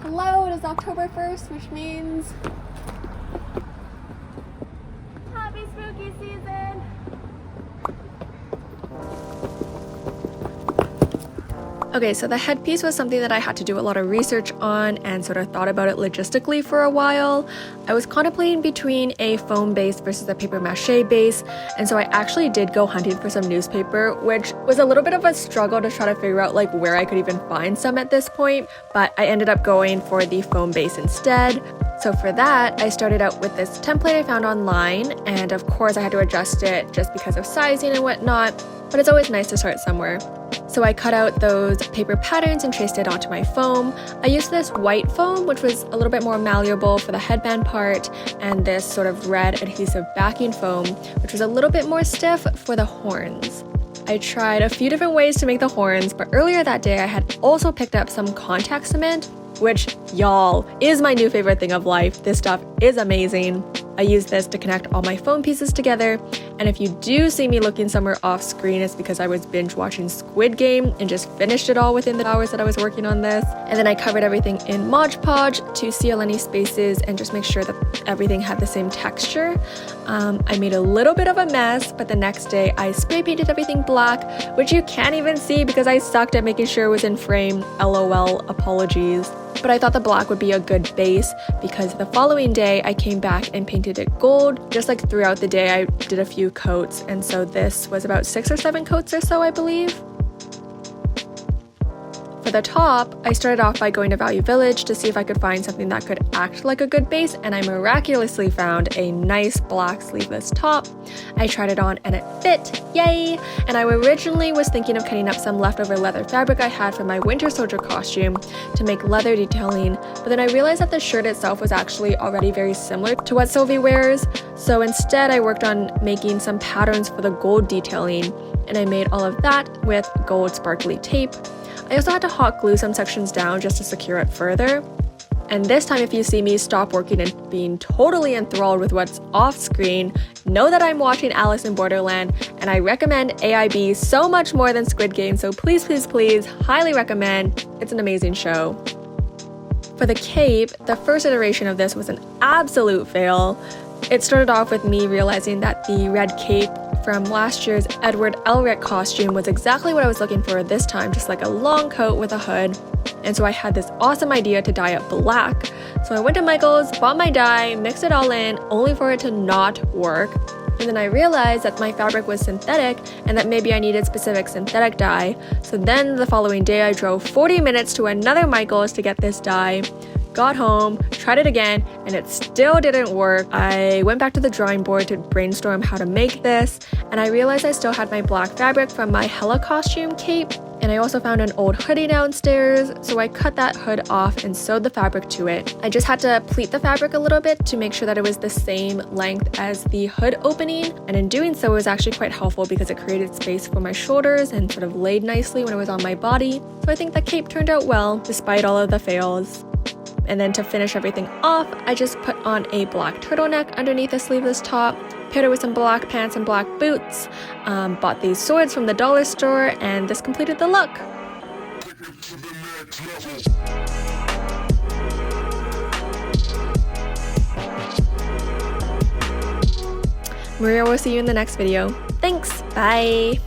Hello, it is October 1st, which means happy spooky season! Okay, so the headpiece was something that I had to do a lot of research on and sort of thought about it logistically for a while. I was contemplating between a foam base versus a paper mache base, and so I actually did go hunting for some newspaper, which was a little bit of a struggle to try to figure out like where I could even find some at this point, but I ended up going for the foam base instead. So for that, I started out with this template I found online, and of course I had to adjust it just because of sizing and whatnot, but it's always nice to start somewhere. So I cut out those paper patterns and traced it onto my foam. I used this white foam, which was a little bit more malleable for the headband part, and this sort of red adhesive backing foam, which was a little bit more stiff for the horns. I tried a few different ways to make the horns, but earlier that day I had also picked up some contact cement, which, y'all, is my new favorite thing of life. This stuff is amazing. I use this to connect all my foam pieces together, and if you do see me looking somewhere off screen, it's because I was binge watching Squid Game and just finished it all within the hours that I was working on this. And then I covered everything in Mod Podge to seal any spaces and just make sure that everything had the same texture. I made a little bit of a mess, but the next day I spray painted everything black, which you can't even see because I sucked at making sure it was in frame. LOL, apologies. But I thought the black would be a good base because the following day I came back and painted it gold. Just like throughout the day I did a few coats, and so this was about 6 or 7 coats or so, I believe. For the top, I started off by going to Value Village to see if I could find something that could act like a good base, and I miraculously found a nice black sleeveless top. I tried it on and it fit, yay! And I originally was thinking of cutting up some leftover leather fabric I had from my winter soldier costume to make leather detailing, but then I realized that the shirt itself was actually already very similar to what SYLVIE wears, so instead I worked on making some patterns for the gold detailing, and I made all of that with gold sparkly tape. I also had to hot glue some sections down just to secure it further. And this time, if you see me stop working and being totally enthralled with what's off screen, know that I'm watching Alice in Borderland, and I recommend AIB so much more than Squid Game, so please, please, please, highly recommend. It's an amazing show. For the cape, the first iteration of this was an absolute fail. It started off with me realizing that the red cape from last year's Edward Elric costume was exactly what I was looking for this time, just like a long coat with a hood. And so I had this awesome idea to dye it black. So I went to Michael's, bought my dye, mixed it all in, only for it to not work. And then I realized that my fabric was synthetic and that maybe I needed specific synthetic dye. So then the following day I drove 40 minutes to another Michael's to get this dye. Got home, tried it again, and it still didn't work. I went back to the drawing board to brainstorm how to make this, and I realized I still had my black fabric from my Hella costume cape, and I also found an old hoodie downstairs, so I cut that hood off and sewed the fabric to it. I just had to pleat the fabric a little bit to make sure that it was the same length as the hood opening, and in doing so it was actually quite helpful because it created space for my shoulders and sort of laid nicely when it was on my body. So I think the cape turned out well, despite all of the fails. And then to finish everything off, I just put on a black turtleneck underneath a sleeveless top, paired it with some black pants and black boots, bought these swords from the dollar store, and this completed the look. Maria will see you in the next video. Thanks, bye!